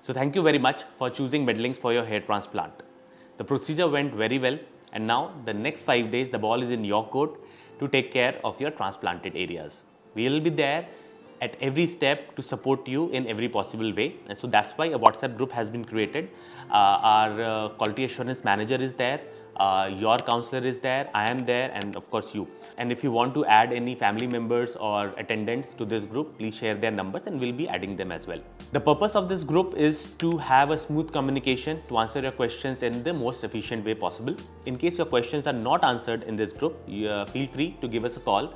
So thank you very much for choosing Medlinks for your hair transplant. The procedure went very well, and now the next 5 days the ball is in your court to take care of your transplanted areas. We will be there at every step to support you in every possible way, and so that's why a WhatsApp group has been created. Our quality assurance manager is there, your counselor is there, I am there, and of course you. And if you want to add any family members or attendants to this group, please share their numbers and we'll be adding them as well. The purpose of this group is to have a smooth communication to answer your questions in the most efficient way possible. In case your questions are not answered in this group, feel free to give us a call.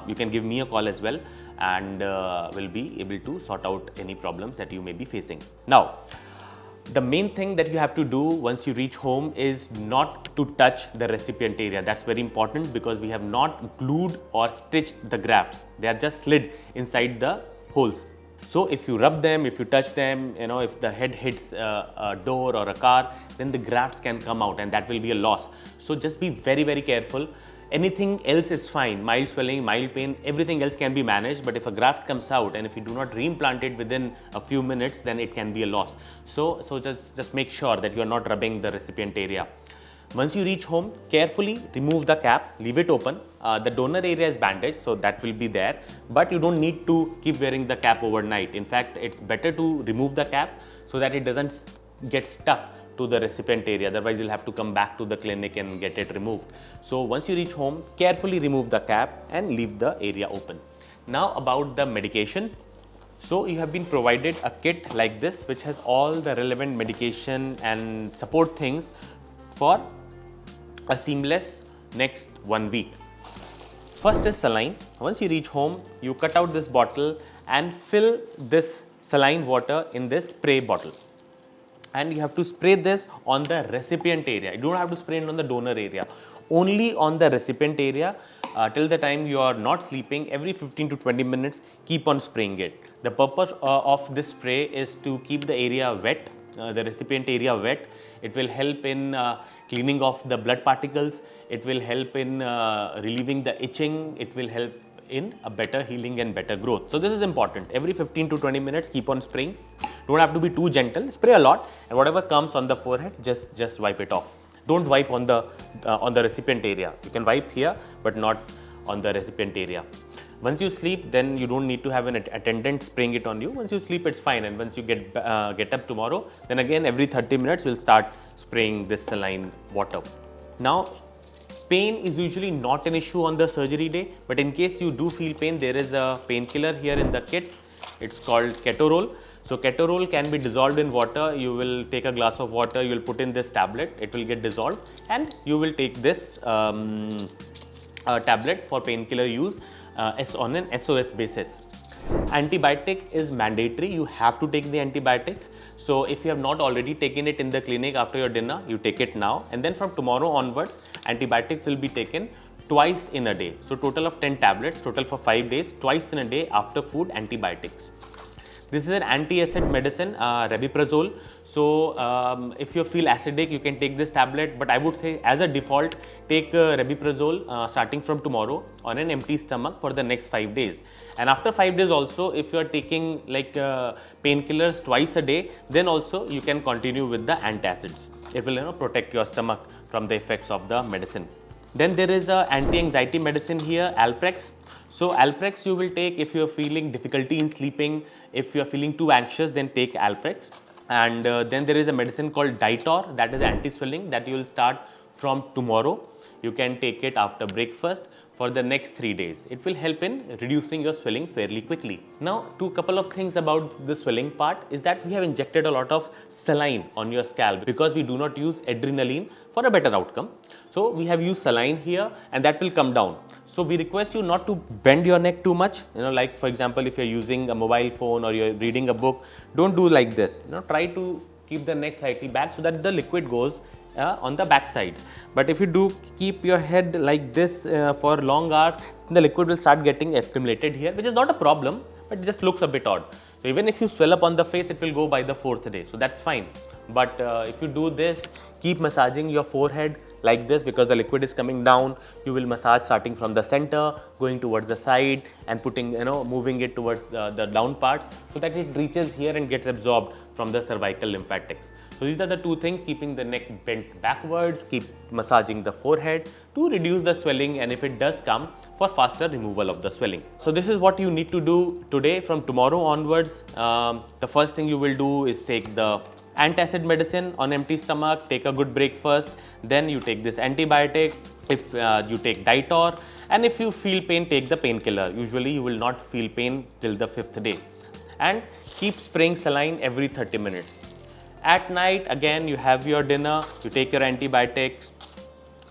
You can give me a call as well, and we'll be able to sort out any problems that you may be facing. Now, the main thing that you have to do once you reach home is not to touch the recipient area. That's very important because we have not glued or stitched the grafts. They are just slid inside the holes. So if you rub them, if you touch them, if the head hits a door or a car, then the grafts can come out and that will be a loss. So just be very, very careful. Anything else is fine, mild swelling, mild pain, everything else can be managed. But if a graft comes out and if you do not reimplant it within a few minutes, then it can be a loss. So just make sure that you are not rubbing the recipient area. Once you reach home, carefully remove the cap, leave it open. The donor area is bandaged, so that will be there. But you don't need to keep wearing the cap overnight. In fact, it's better to remove the cap so that it doesn't get stuck to the recipient area. Otherwise, you'll have to come back to the clinic and get it removed. So once you reach home, carefully remove the cap and leave the area open. Now about the medication. So you have been provided a kit like this, which has all the relevant medication and support things for a seamless next 1 week. First is saline. Once you reach home, you cut out this bottle and fill this saline water in this spray bottle. And you have to spray this on the recipient area. You don't have to spray it on the donor area. Only on the recipient area till the time you are not sleeping. Every 15 to 20 minutes, keep on spraying it. The purpose of this spray is to keep the area wet, the recipient area wet. It will help in cleaning off the blood particles. It will help in relieving the itching. It will help in a better healing and better growth. So this is important. Every 15 to 20 minutes, keep on spraying. Don't have to be too gentle. Spray a lot, and whatever comes on the forehead, just wipe it off. Don't wipe on the recipient area. You can wipe here, but not on the recipient area. Once you sleep, then you don't need to have an attendant spraying it on you. Once you sleep, it's fine. And once you get up tomorrow, then again every 30 minutes we'll start spraying this saline water. Now, pain is usually not an issue on the surgery day, but in case you do feel pain, there is a painkiller here in the kit. It's called ketorol. So ketorol can be dissolved in water. You will take a glass of water, you will put in this tablet, it will get dissolved, and you will take this tablet for painkiller use on an SOS basis. Antibiotic is mandatory. You have to take the antibiotics. So if you have not already taken it in the clinic after your dinner, you take it now, and then from tomorrow onwards, antibiotics will be taken twice in a day. So total of 10 tablets, total for 5 days, twice in a day after food, antibiotics. This is an anti-acid medicine, rabiprazole. So if you feel acidic, you can take this tablet, but I would say as a default, take rabiprazole starting from tomorrow on an empty stomach for the next 5 days. And after 5 days also, if you are taking like painkillers twice a day, then also you can continue with the antacids. It will protect your stomach from the effects of the medicine. Then there is a anti-anxiety medicine here, Alprex. So Alprex you will take if you are feeling difficulty in sleeping. If you are feeling too anxious, then take Alprex. And then there is a medicine called Ditor, that is anti-swelling, that you will start from tomorrow. You can take it after breakfast for the next 3 days. It will help in reducing your swelling fairly quickly. Now, couple of things about the swelling part is that we have injected a lot of saline on your scalp because we do not use adrenaline for a better outcome. So we have used saline here, and that will come down. So we request you not to bend your neck too much. Like for example, if you're using a mobile phone or you're reading a book, don't do like this. Try to keep the neck slightly back so that the liquid goes on the back sides. But if you do keep your head like this for long hours, the liquid will start getting accumulated here, which is not a problem, but it just looks a bit odd. So even if you swell up on the face, it will go by the 4th day. So that's fine. But if you do this, keep massaging your forehead like this, because the liquid is coming down. You will massage starting from the center, going towards the side, and putting, moving it towards the down parts, so that it reaches here and gets absorbed from the cervical lymphatics. So these are the two things: keeping the neck bent backwards, keep massaging the forehead to reduce the swelling, and if it does come, for faster removal of the swelling. So this is what you need to do today. From tomorrow onwards, the first thing you will do is take the antacid medicine on empty stomach, take a good breakfast, then you take this antibiotic. If you take Ditor, and if you feel pain, take the painkiller. Usually you will not feel pain till the 5th day. And keep spraying saline every 30 minutes. At night, again, you have your dinner, you take your antibiotics,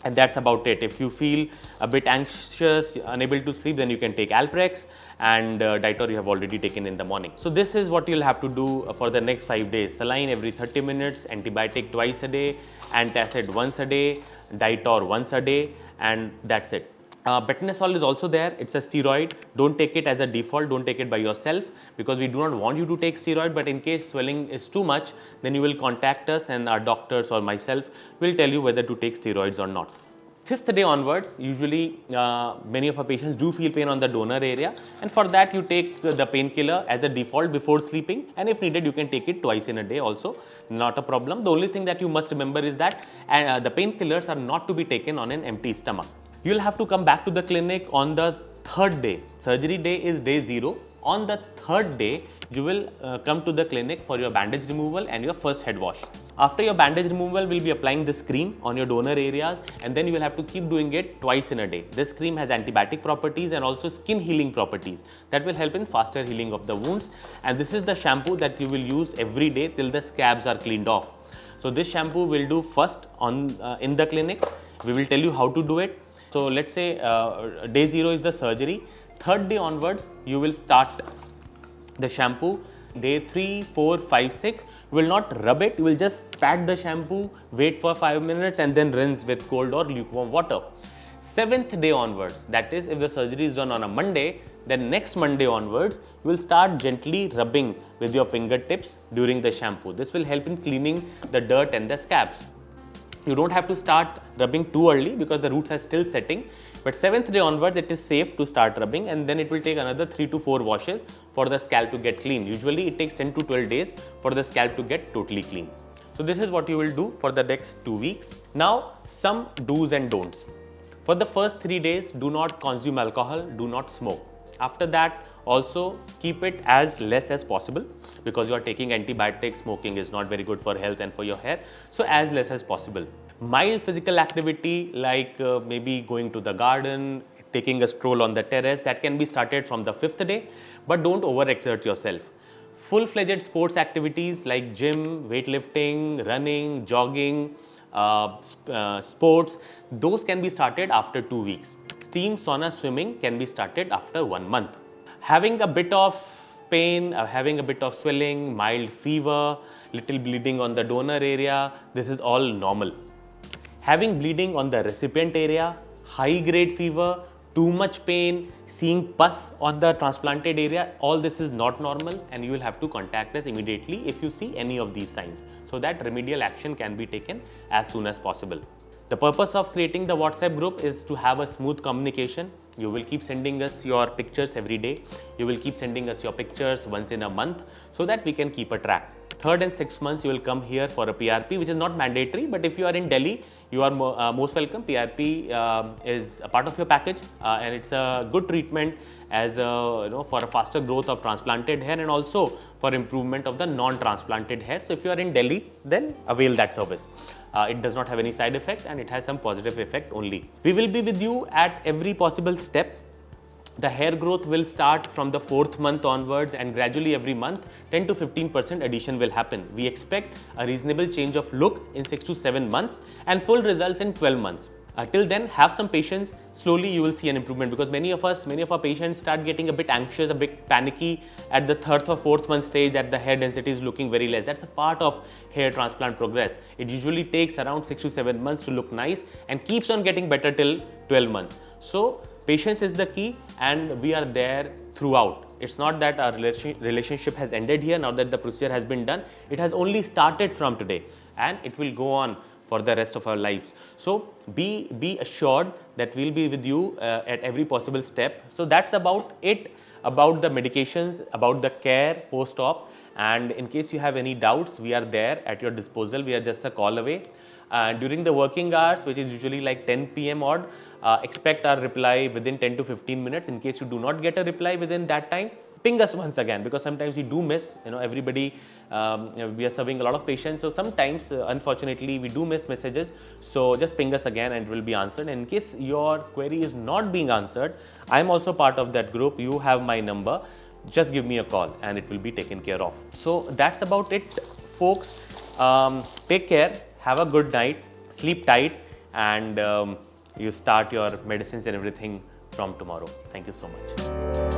and that's about it. If you feel a bit anxious, unable to sleep, then you can take Alprex, and Ditor you have already taken in the morning. So this is what you'll have to do for the next 5 days. Saline every 30 minutes, antibiotic twice a day, antacid once a day, Ditor once a day, and that's it. Betamethasone is also there. It's a steroid. Don't take it as a default. Don't take it by yourself, because we do not want you to take steroid. But in case swelling is too much, then you will contact us, and our doctors or myself will tell you whether to take steroids or not. 5th day onwards, usually many of our patients do feel pain on the donor area, and for that you take the painkiller as a default before sleeping, and if needed you can take it twice in a day also, not a problem. The only thing that you must remember is that the painkillers are not to be taken on an empty stomach. You'll have to come back to the clinic on the 3rd day. Surgery day is day 0. On the 3rd day, you will come to the clinic for your bandage removal and your first head wash. After your bandage removal, we'll be applying this cream on your donor areas, and then you will have to keep doing it twice in a day. This cream has antibiotic properties and also skin healing properties that will help in faster healing of the wounds. And this is the shampoo that you will use every day till the scabs are cleaned off. So this shampoo we'll do first in the clinic. We will tell you how to do it. So let's say day 0 is the surgery. 3rd day onwards, you will start the shampoo. Day 3, 4, 5, 6, you will not rub it. You will just pat the shampoo, wait for 5 minutes, and then rinse with cold or lukewarm water. 7th day onwards, that is, if the surgery is done on a Monday, then next Monday onwards, you will start gently rubbing with your fingertips during the shampoo. This will help in cleaning the dirt and the scabs. You don't have to start rubbing too early because the roots are still setting. But 7th day onwards, it is safe to start rubbing, and then it will take another 3 to 4 washes for the scalp to get clean. Usually it takes 10 to 12 days for the scalp to get totally clean. So this is what you will do for the next 2 weeks. Now, some do's and don'ts. For the first 3 days, do not consume alcohol, do not smoke. After that, also keep it as less as possible, because you are taking antibiotics. Smoking is not very good for health and for your hair. So as less as possible. Mild physical activity like maybe going to the garden, taking a stroll on the terrace, that can be started from the 5th day, but don't overexert yourself. Full-fledged sports activities like gym, weightlifting, running, jogging, sports, those can be started after 2 weeks. Steam sauna swimming can be started after 1 month. Having a bit of pain, having a bit of swelling, mild fever, little bleeding on the donor area, this is all normal. Having bleeding on the recipient area, high grade fever, too much pain, seeing pus on the transplanted area, all this is not normal, and you will have to contact us immediately if you see any of these signs, so that remedial action can be taken as soon as possible. The purpose of creating the WhatsApp group is to have a smooth communication. You will keep sending us your pictures every day. You will keep sending us your pictures once in a month, so that we can keep a track. 3rd and 6th months, you will come here for a PRP, which is not mandatory, but if you are in Delhi, you are most welcome. PRP is a part of your package, and it's a good treatment as for a faster growth of transplanted hair, and also for improvement of the non-transplanted hair. So if you are in Delhi, then avail that service. It does not have any side effects, and it has some positive effect only. We will be with you at every possible step. The hair growth will start from the 4th month onwards, and gradually every month 10 to 15% addition will happen. We expect a reasonable change of look in 6 to 7 months and full results in 12 months. Till then, have some patience. Slowly you will see an improvement, because many of our patients start getting a bit anxious, a bit panicky at the 3rd or 4th month stage, that the hair density is looking very less. That's a part of hair transplant progress. It usually takes around 6 to 7 months to look nice and keeps on getting better till 12 months. So patience is the key, and we are there throughout. It's not that our relationship has ended here now that the procedure has been done. It has only started from today and it will go on for the rest of our lives. So be assured that we'll be with you at every possible step. So that's about it, about the medications, about the care post-op. And in case you have any doubts, we are there at your disposal. We are just a call away. During the working hours, which is usually like 10 p.m. odd, expect our reply within 10 to 15 minutes. In case you do not get a reply within that time, ping us once again, because sometimes we do miss, everybody, we are serving a lot of patients. So sometimes, unfortunately, we do miss messages. So just ping us again and it will be answered. And in case your query is not being answered, I am also part of that group. You have my number. Just give me a call and it will be taken care of. So that's about it, folks. Take care, have a good night, sleep tight, and you start your medicines and everything from tomorrow. Thank you so much.